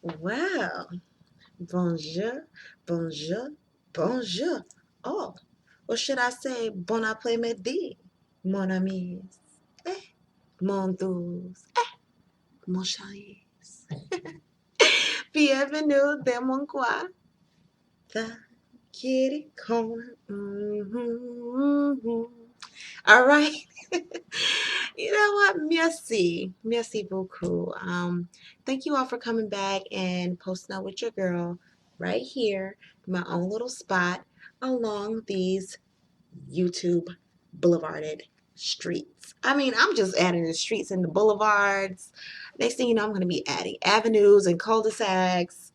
Well, bonjour, bonjour, bonjour. Oh, or should I say bon après-midi, mon amis, eh, mon douce, mon chéri. Bienvenue de mon coin. The kitty corner. All right. You know what? Merci. Merci beaucoup. Thank you all for coming back and posting out with your girl right here, my own little spot along these YouTube boulevarded streets. I mean, I'm just adding the streets and the boulevards. Next thing you know, I'm going to be adding avenues and cul-de-sacs.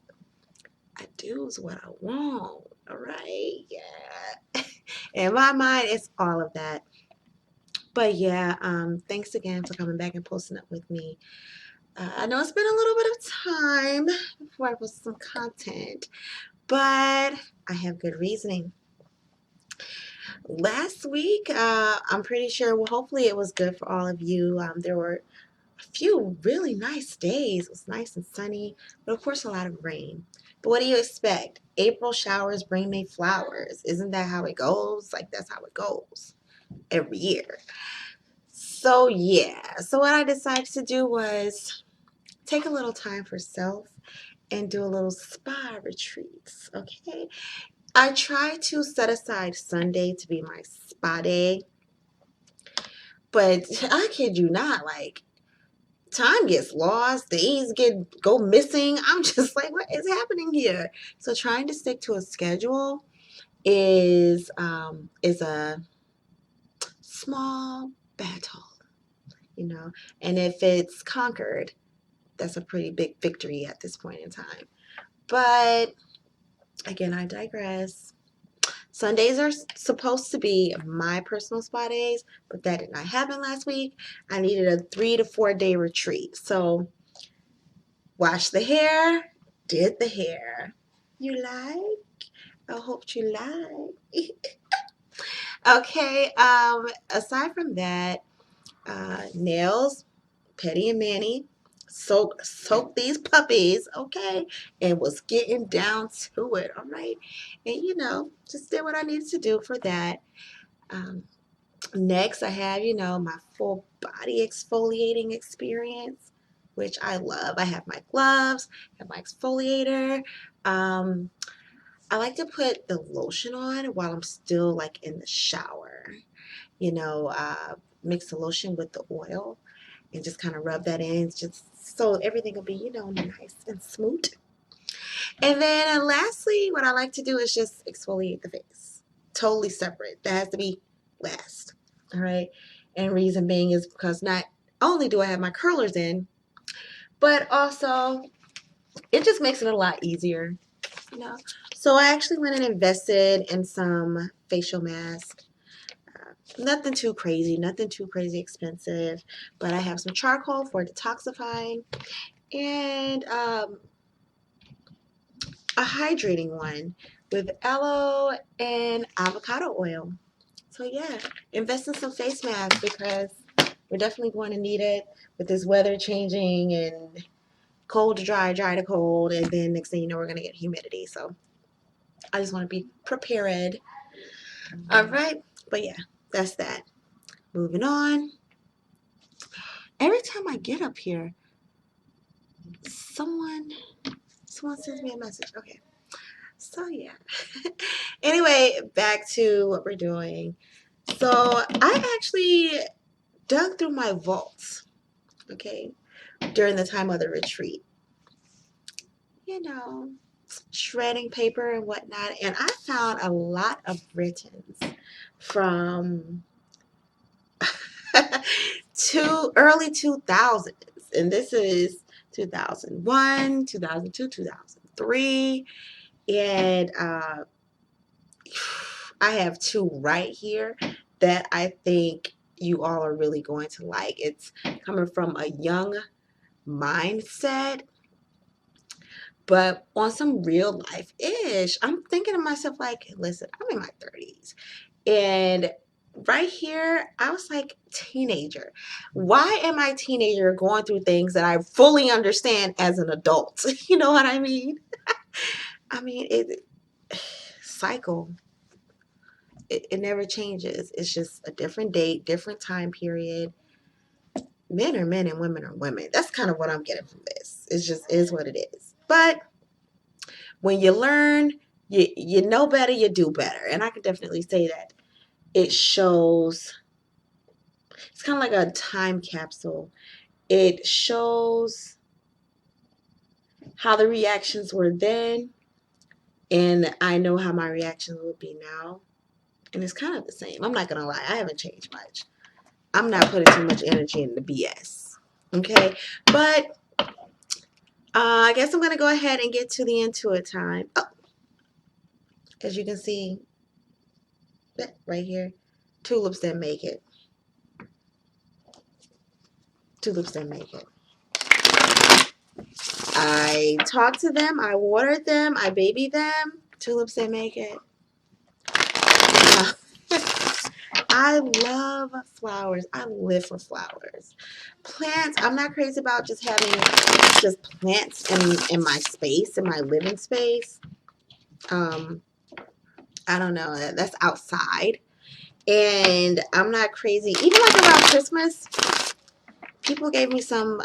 I do is what I want. All right. Yeah. In my mind, it's all of that. But yeah, thanks again for coming back and posting up with me. I know it's been a little bit of time before I post some content, but I have good reasoning. Last week, I'm pretty sure, well, hopefully it was good for all of you. There were a few really nice days. It was nice and sunny, but of course, a lot of rain. But what do you expect? April showers bring May flowers. Isn't that how it goes? Like, that's how it goes every year. So, yeah. So, what I decided to do was take a little time for self and do a little spa retreats. Okay. I try to set aside Sunday to be my spa day, but I kid you not, like time gets lost, days go missing. I'm just like, what is happening here? So trying to stick to a schedule is a small battle, you know. And if it's conquered, that's a pretty big victory at this point in time. But again, I digress. Sundays are supposed to be my personal spa days, but that did not happen last week. I needed a 3 to 4 day retreat. So, washed the hair, did the hair. You like? I hope you like. Okay, aside from that, nails, Petty and Manny, soak these puppies, okay, and was getting down to it, all right, and just did what I needed to do for that. Um, Next, I have my full body exfoliating experience, which I love. I have my gloves, I have my exfoliator. Um, I like to put the lotion on while I'm still like in the shower. You know, mix the lotion with the oil and just kind of rub that in just so everything will be, nice and smooth. And then lastly, what I like to do is just exfoliate the face. Totally separate. That has to be last. All right. And reason being is because not only do I have my curlers in, but also it just makes it a lot easier, you know. So I actually went and invested in some facial mask. Nothing too crazy, nothing too crazy expensive, but I have some charcoal for detoxifying and a hydrating one with aloe and avocado oil. So yeah, invest in some face masks because we're definitely going to need it with this weather changing and cold to dry, dry to cold, and then next thing you know, we're going to get humidity. So I just want to be prepared. All right, but yeah, that's that. Moving on. Every time I get up here, someone sends me a message. Okay, so yeah. Anyway, back to what we're doing. So I actually dug through my vaults, okay, during the time of the retreat. You know, shredding paper and whatnot, and I found a lot of writtens from early 2000s, and this is 2001, 2002, 2003, and I have two right here that I think you all are really going to like. It's coming from a young mindset, but on some real life ish. I'm thinking to myself, like, listen, I'm in my 30s, and right here, I was like, teenager. Why am I teenager going through things that I fully understand as an adult? You know what I mean? I mean, it cycle. It never changes. It's just a different date, different time period. Men are men and women are women. That's kind of what I'm getting from this. It's just is what it is. But when you learn, you know better, you do better. And I can definitely say that. It shows, it's kind of like a time capsule. It shows how the reactions were then, and I know how my reactions will be now. And it's kind of the same. I'm not going to lie. I haven't changed much. I'm not putting too much energy into BS. Okay? But I guess I'm going to go ahead and get to the Intuit time. Oh, as you can see, right here, tulips didn't make it. Tulips didn't make it. I talked to them. I watered them. I babied them. Tulips didn't make it. I love flowers. I live for flowers. Plants, I'm not crazy about just having just plants in my space, in my living space. I don't know. That's outside. And I'm not crazy. Even like around Christmas, people gave me some,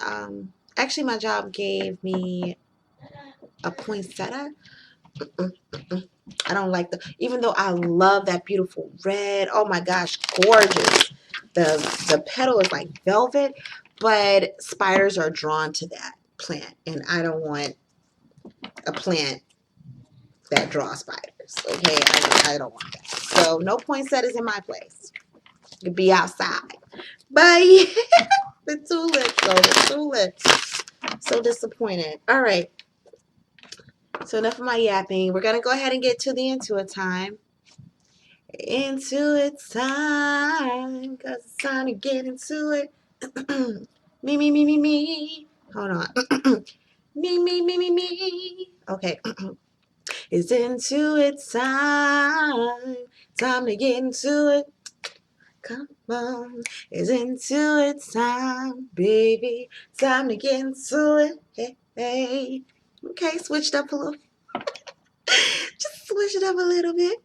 actually my job gave me a poinsettia. I don't like even though I love that beautiful red. Oh my gosh, gorgeous. The petal is like velvet, but spiders are drawn to that plant, and I don't want a plant that draws spiders. Okay, I don't want that. So no poinsettias in my place. It could be outside. But yeah, the tulips, though, the tulips. So disappointed. All right. So enough of my yapping. We're gonna go ahead and get to the Intuit time. Into it time, cause it's time to get into it. Me. Hold on. Me. Okay. It's into it time. Time to get into it. Come on. It's into it time, baby. Time to get into it. Hey. Okay, switched up a little. Just switch it up a little bit.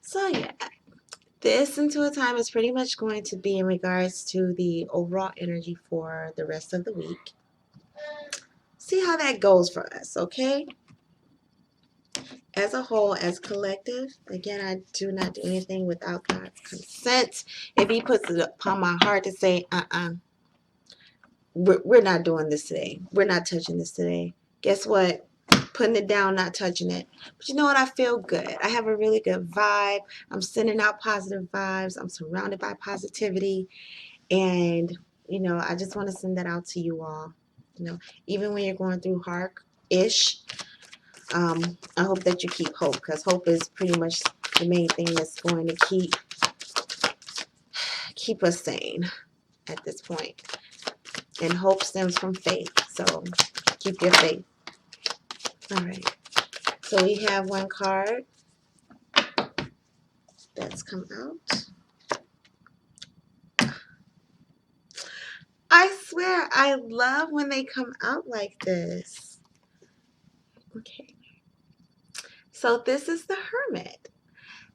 So yeah. This Intuit time is pretty much going to be in regards to the overall energy for the rest of the week. See how that goes for us, okay? As a whole, as collective, again, I do not do anything without God's consent. If He puts it upon my heart to say, we're not doing this today. We're not touching this today. Guess what? Putting it down, not touching it. But you know what? I feel good. I have a really good vibe. I'm sending out positive vibes. I'm surrounded by positivity. And, you know, I just want to send that out to you all. You know, even when you're going through hard-ish, I hope that you keep hope, because hope is pretty much the main thing that's going to keep us sane at this point. And hope stems from faith. So keep your faith. All right. So we have one card that's come out. I swear, I love when they come out like this. Okay. So this is the Hermit.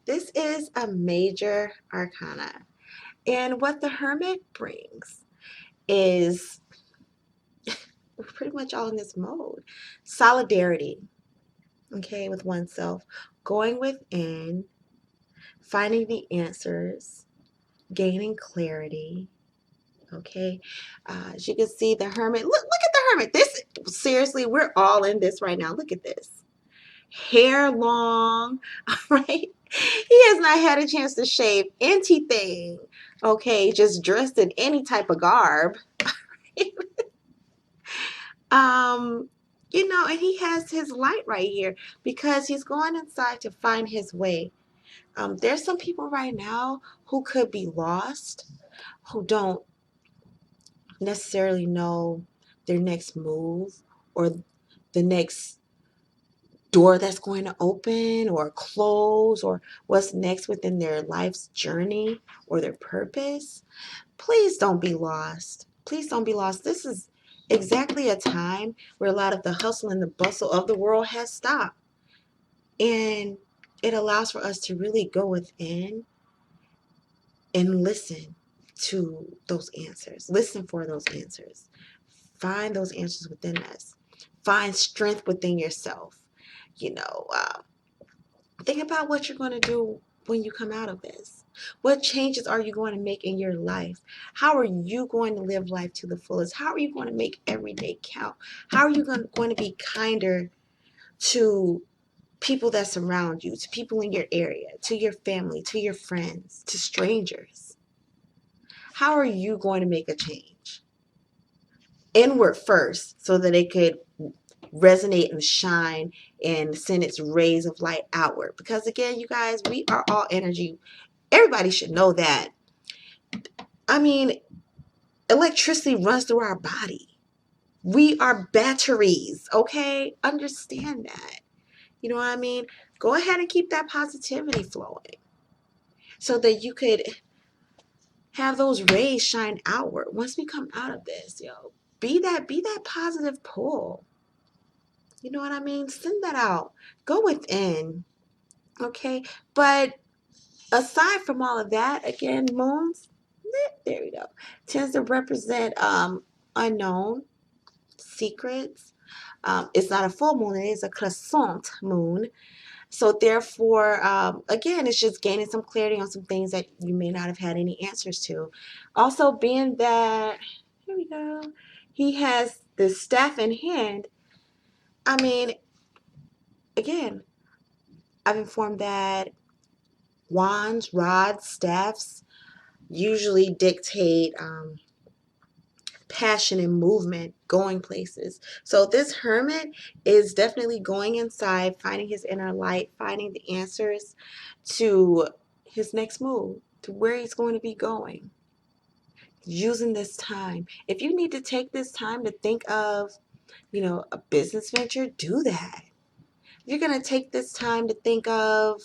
This is a major arcana. And what the Hermit brings is, we're pretty much all in this mode. Solidarity, okay, with oneself. Going within, finding the answers, gaining clarity, okay. As you can see, the Hermit, look at the Hermit. This, seriously, we're all in this right now. Look at this. Hair long, all right? He has not had a chance to shave anything, okay? Just dressed in any type of garb. You know, and he has his light right here because he's going inside to find his way. There's some people right now who could be lost, who don't necessarily know their next move or the next door that's going to open or close, or what's next within their life's journey or their purpose, please don't be lost. Please don't be lost. This is exactly a time where a lot of the hustle and the bustle of the world has stopped. And it allows for us to really go within and listen to those answers. Listen for those answers. Find those answers within us. Find strength within yourself. You know, think about what you're going to do when you come out of this. What changes are you going to make in your life? How are you going to live life to the fullest? How are you going to make every day count? How are you going to be kinder to people that surround you, to people in your area, to your family, to your friends, to strangers? How are you going to make a change? Inward first, so that it could resonate and shine and send its rays of light outward. Because again, you guys, we are all energy. Everybody should know that. I mean, electricity runs through our body. We are batteries, okay? Understand that. You know what I mean? Go ahead and keep that positivity flowing so that you could have those rays shine outward. Once we come out of this, be that positive pull. You know what I mean? Send that out. Go within. Okay? But aside from all of that, again, moons, there we go, tends to represent unknown, secrets. It's not a full moon, it is a crescent moon. So therefore, again, it's just gaining some clarity on some things that you may not have had any answers to. Also, being that, here we go, he has the staff in hand. I mean, again, I've informed that wands, rods, staffs usually dictate passion and movement, going places. So this hermit is definitely going inside, finding his inner light, finding the answers to his next move, to where he's going to be going. Using this time. If you need to take this time to think of, a business venture, do that. If you're going to take this time to think of,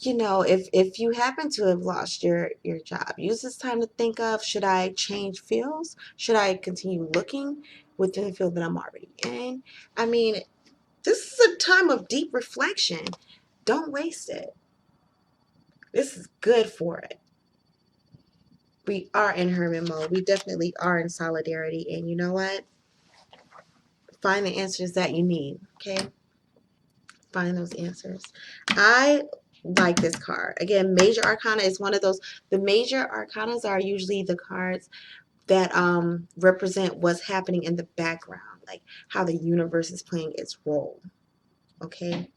if you happen to have lost your job, use this time to think of, should I change fields? Should I continue looking within the field that I'm already in? I mean, this is a time of deep reflection. Don't waste it. This is good for it. We are in hermit mode. We definitely are in solidarity. And you know what? Find the answers that you need, okay? Find those answers. I like this card. Again, major arcana is one of those. The major arcanas are usually the cards that represent what's happening in the background, like how the universe is playing its role. Okay,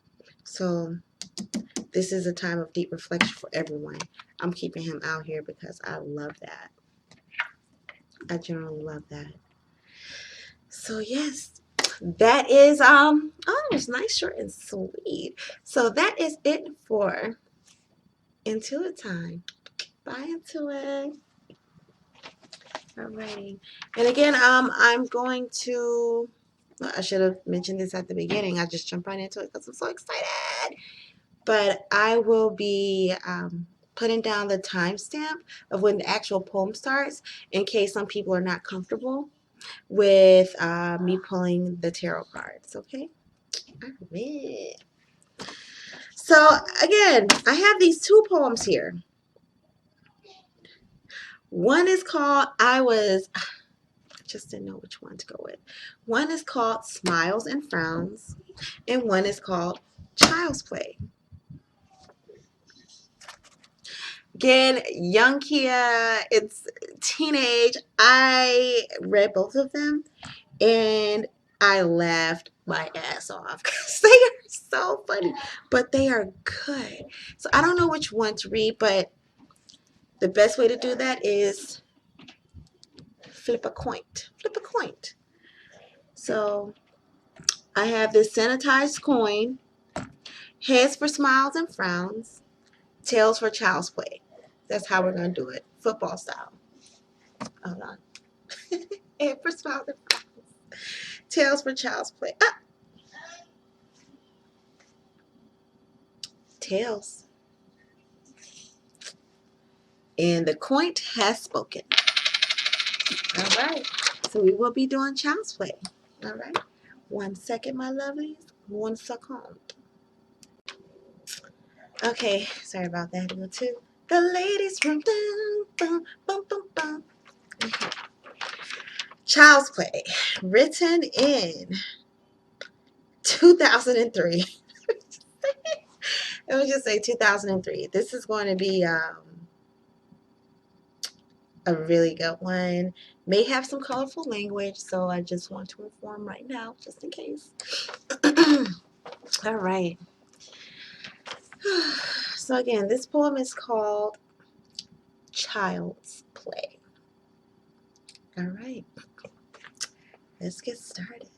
so this is a time of deep reflection for everyone. I'm keeping him out here because I love that. I generally love that. So yes, that is oh, it's nice, short, and sweet. So that is it for Intuit time. Bye, Intuit. Alrighty. And again, I'm going to, I should have mentioned this at the beginning. I just jumped right into it because I'm so excited. But I will be putting down the timestamp of when the actual poem starts in case some people are not comfortable with me pulling the tarot cards. Okay? Alright. So again, I have these two poems here. One is called just didn't know which one to go with. One is called Smiles and Frowns, and one is called Child's Play. Again, young Kia, it's teenage. I read both of them, and I laughed my ass off because they are so funny, but they are good. So I don't know which one to read, but the best way to do that is flip a coin. Flip a coin. So I have this sanitized coin. Heads for smiles and frowns. Tails for child's play. That's how we're going to do it. Football style. Hold on. Head for smiles and frowns. Tails for child's play. Ah! Tails. And the coin has spoken. All right. So we will be doing child's play. All right. 1 second, my lovelies. 1 second. Okay. Sorry about that. Go to the ladies' room. Dun, dun, bum, bum, bum. Okay. Child's play. Written in 2003. Let me just say 2003. This is going to be a really good one. May have some colorful language, so I just want to inform right now, just in case. All right. So again, this poem is called Child's Play. All right. Let's get started.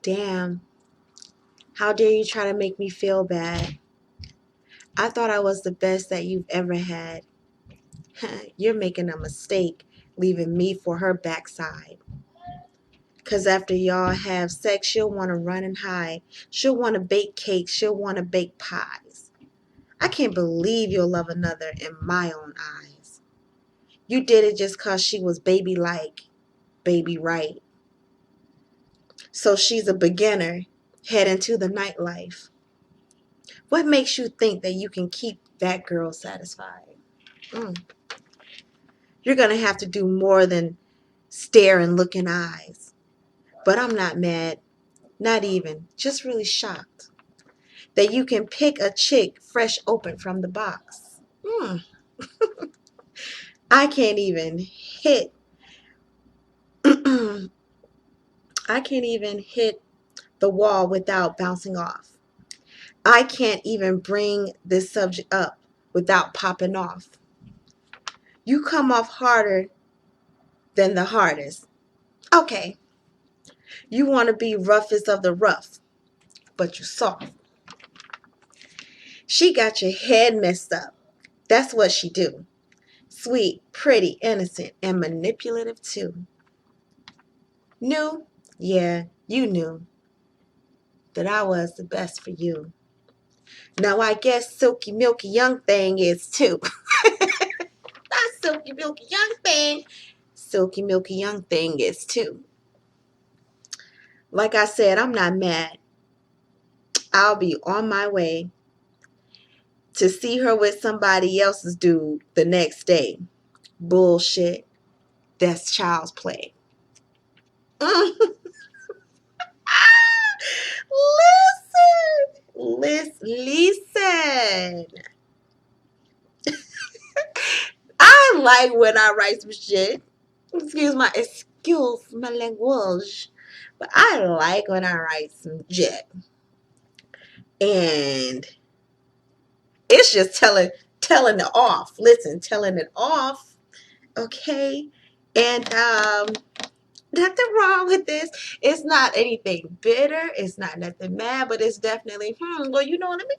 Damn. How dare you try to make me feel bad? I thought I was the best that you've ever had. You're making a mistake, leaving me for her backside. 'Cause after y'all have sex, she'll want to run and hide. She'll want to bake cakes. She'll want to bake pies. I can't believe you'll love another in my own eyes. You did it just 'cause she was baby-like, baby-right. So she's a beginner, heading to the nightlife. What makes you think that you can keep that girl satisfied? You're going to have to do more than stare and look in eyes. But I'm not mad, not even, just really shocked that you can pick a chick fresh open from the box. I can't even hit I can't even hit the wall without bouncing off. I can't even bring this subject up without popping off. You come off harder than the hardest. Okay, you want to be roughest of the rough, but you're soft. She got your head messed up. That's what she do. Sweet, pretty, innocent, and manipulative too. Knew? Yeah, you knew that I was the best for you. Now I guess Silky Milky Young Thing is too. Not Silky Milky Young Thing. Silky Milky Young Thing is too. Like I said, I'm not mad. I'll be on my way to see her with somebody else's dude the next day. Bullshit. That's child's play. Listen. I like when I write some shit. Excuse my language. But I like when I write some shit. And it's just telling it off. Listen, telling it off. Okay. And nothing wrong with this. It's not anything bitter. It's not nothing mad, but it's definitely, well, you know, let me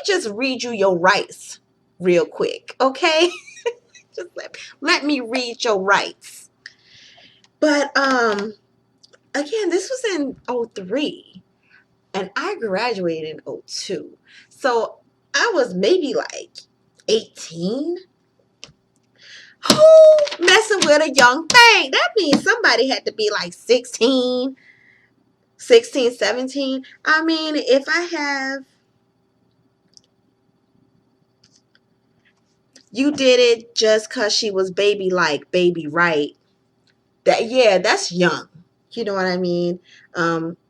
just read you your rights real quick. Okay. Just let me read your rights. But again, this was in 03 and I graduated in 02. So I was maybe like 18. Who messing with a young thing? That means somebody had to be like 16, 17. I mean, if I have, you did it just because she was baby-like, baby-right. That's young. You know what I mean?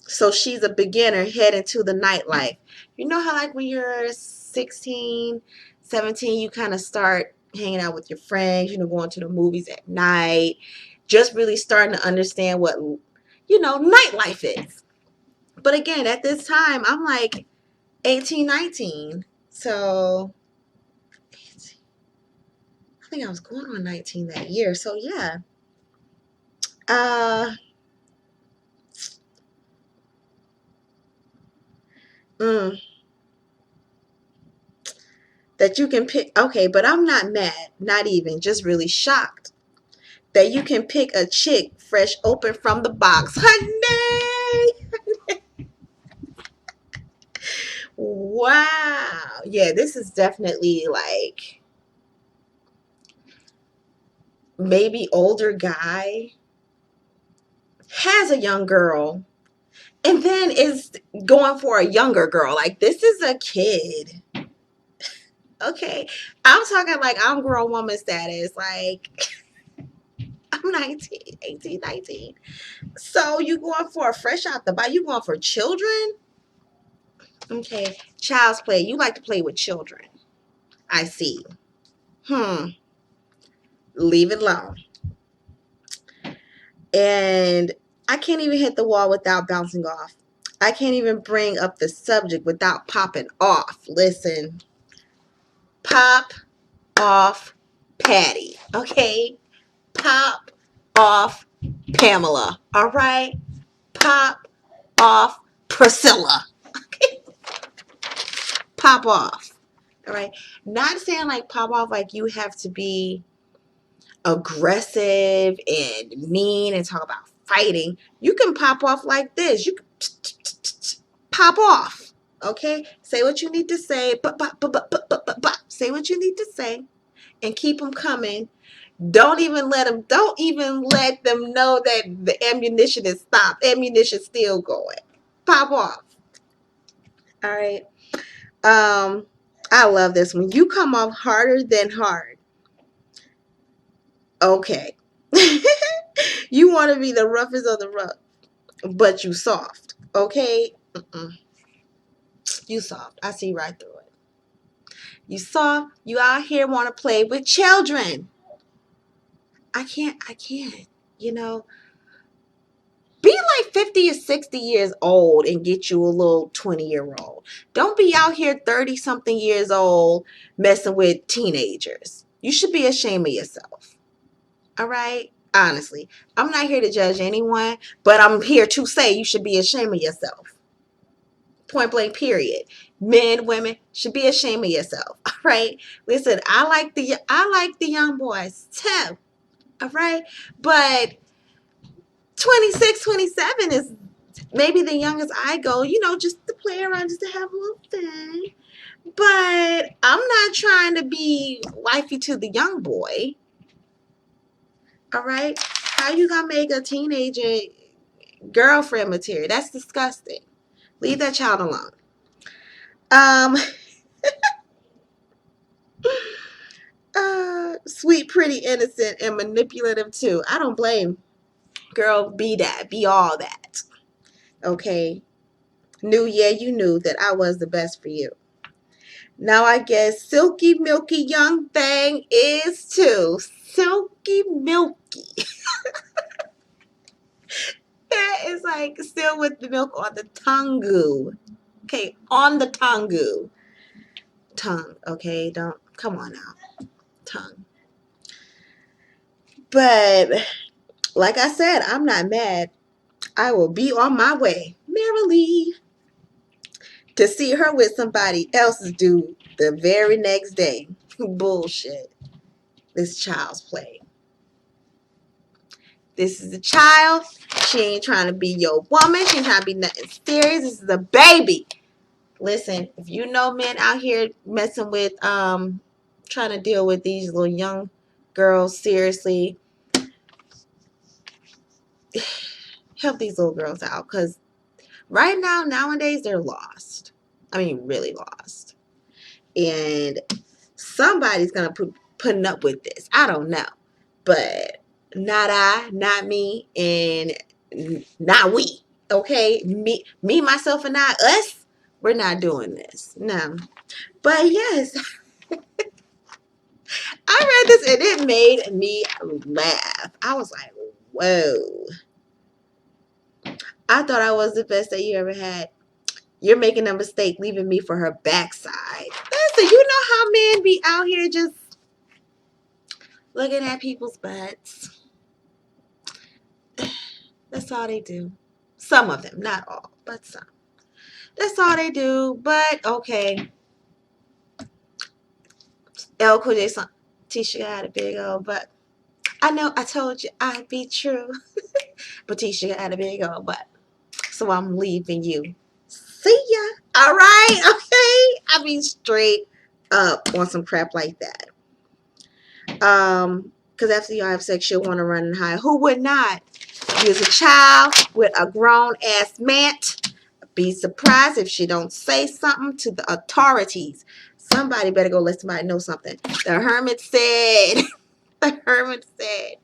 So she's a beginner heading to the nightlife. You know how like when you're 16, 17, you kind of start hanging out with your friends, going to the movies at night, just really starting to understand what, nightlife is. But again, at this time, I'm like 18, 19. So I think I was going on 19 that year. So yeah. That you can pick. Okay, but I'm not mad, not even, just really shocked that you can pick a chick fresh open from the box. Honey! Wow. Yeah, this is definitely like maybe older guy has a young girl and then is going for a younger girl. Like this is a kid. Okay. I'm talking like I'm grown woman status. Like I'm 19, 18, 19. So you going for a fresh out the box. You going for children? Okay. Child's play. You like to play with children. I see. Leave it alone. And I can't even hit the wall without bouncing off. I can't even bring up the subject without popping off. Listen, pop off Patty, okay? Pop off Pamela, all right? Pop off Priscilla, okay? Pop off, all right? Not saying like pop off like you have to be aggressive and mean and talk about fighting. You can pop off like this. You can pop off. Okay? Say what you need to say. Say what you need to say and keep them coming. Don't even let them know that the ammunition is stopped. Ammunition still going. Pop off. All right. I love this one. You come off harder than hard. Okay. You want to be the roughest of the rough, but you soft. Okay? You soft. I see right through it. You soft. You out here want to play with children. I can't. You know, be like 50 or 60 years old and get you a little 20-year-old. Don't be out here 30-something years old messing with teenagers. You should be ashamed of yourself. All right? Honestly, I'm not here to judge anyone, but I'm here to say you should be ashamed of yourself. Point blank, period. Men, women should be ashamed of yourself. All right? Listen, I like the young boys too. All right? But 26, 27 is maybe the youngest I go, just to play around, just to have a little fun. But I'm not trying to be wifey to the young boy. All right? How you gonna make a teenager girlfriend material? That's disgusting. Leave that child alone. Sweet, pretty, innocent, and manipulative too. I don't blame. Girl, be that. Be all that. Okay? You knew that I was the best for you. Now I guess silky, milky young thing is too. Silky, milky. That is like still with the milk on the tongue. Okay, on the tongue. Tongue, okay? Don't, come on now. Tongue. But like I said, I'm not mad. I will be on my way merrily to see her with somebody else's dude the very next day. Bullshit. This child's play. This is a child. She ain't trying to be your woman. She ain't trying to be nothing serious. This is a baby. Listen, if you know men out here messing with, trying to deal with these little young girls seriously, help these little girls out. Because right now, nowadays, they're lost. I mean, really lost. And somebody's going to putting up with this. I don't know. But not I, not me, and not we. Okay? Me, myself, and not us. We're not doing this. No. But yes, I read this and it made me laugh. I was like, whoa. I thought I was the best that you ever had. You're making a mistake leaving me for her backside. Listen, you know how men be out here just looking at people's butts. That's all they do. Some of them, not all, but some. That's all they do. But okay. L. Cool J song. Tisha got a big old butt. I know I told you I'd be true. But Tisha got a big old butt. So I'm leaving you. See ya. All right. Okay. I mean, straight up on some crap like that. Because after y'all have sex, you'll want to run and hide. Who would not? You as a child with a grown ass man, be surprised if she don't say something to the authorities. Somebody better go let somebody know something. The hermit said, the hermit said,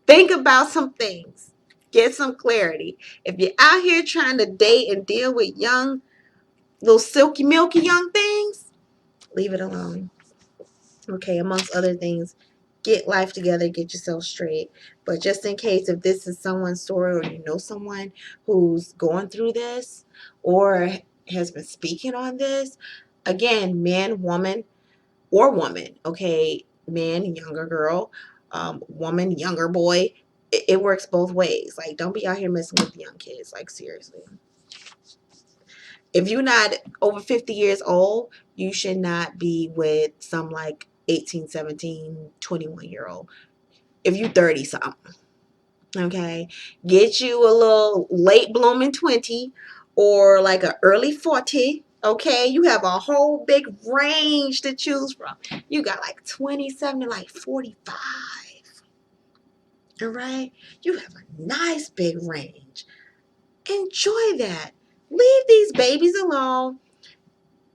think about some things. Get some clarity. If you're out here trying to date and deal with young, little silky, milky young things, leave it alone. Okay, amongst other things, get life together, get yourself straight. But just in case, if this is someone's story or you know someone who's going through this or has been speaking on this, again, man, woman, or woman, okay, man, younger girl, woman, younger boy, it works both ways. Like, don't be out here messing with young kids. Like, seriously. If you're not over 50 years old, you should not be with some like 18, 17, 21-year-old. If you 30 something, okay, get you a little late blooming 20 or like an early 40. Okay, you have a whole big range to choose from. You got like 27 to like 45. All right, you have a nice big range. Enjoy that. Leave these babies alone.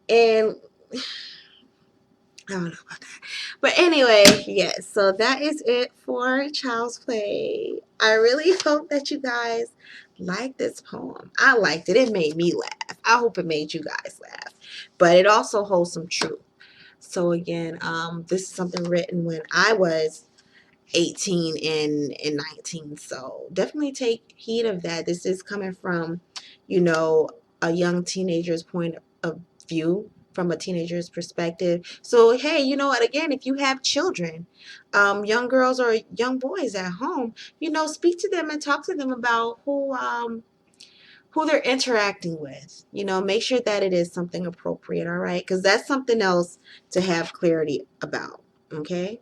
And I don't know about that. But anyway, yes, so that is it for Child's Play. I really hope that you guys like this poem. I liked it. It made me laugh. I hope it made you guys laugh. But it also holds some truth. So again, this is something written when I was 18 and 19. So definitely take heed of that. This is coming from, you know, a young teenager's point of view, from a teenager's perspective. So, hey, you know what? Again, if you have children, young girls or young boys at home, you know, speak to them and talk to them about who they're interacting with. You know, make sure that it is something appropriate, all right? Because that's something else to have clarity about, okay?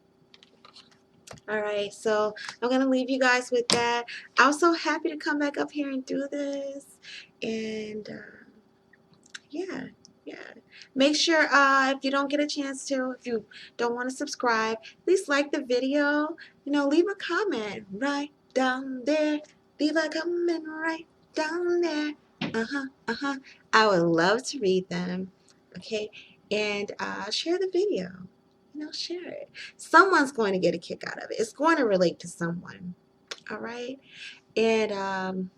All right, so I'm going to leave you guys with that. I was so happy to come back up here and do this. And yeah, yeah. Make sure if you don't get a chance to, if you don't want to subscribe, please like the video. You know, leave a comment right down there. Leave a comment right down there. I would love to read them. Okay, and share the video. You know, share it. Someone's going to get a kick out of it. It's going to relate to someone. All right, and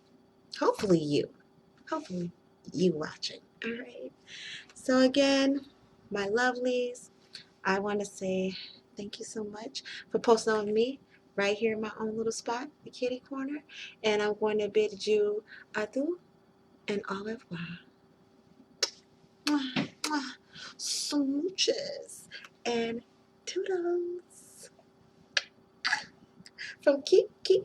hopefully you. Hopefully you watching. All right. So again, my lovelies, I want to say thank you so much for posting on me right here in my own little spot, the kitty corner. And I'm going to bid you adieu and au revoir. Mwah, mwah. Smooches and toodles from Kiki.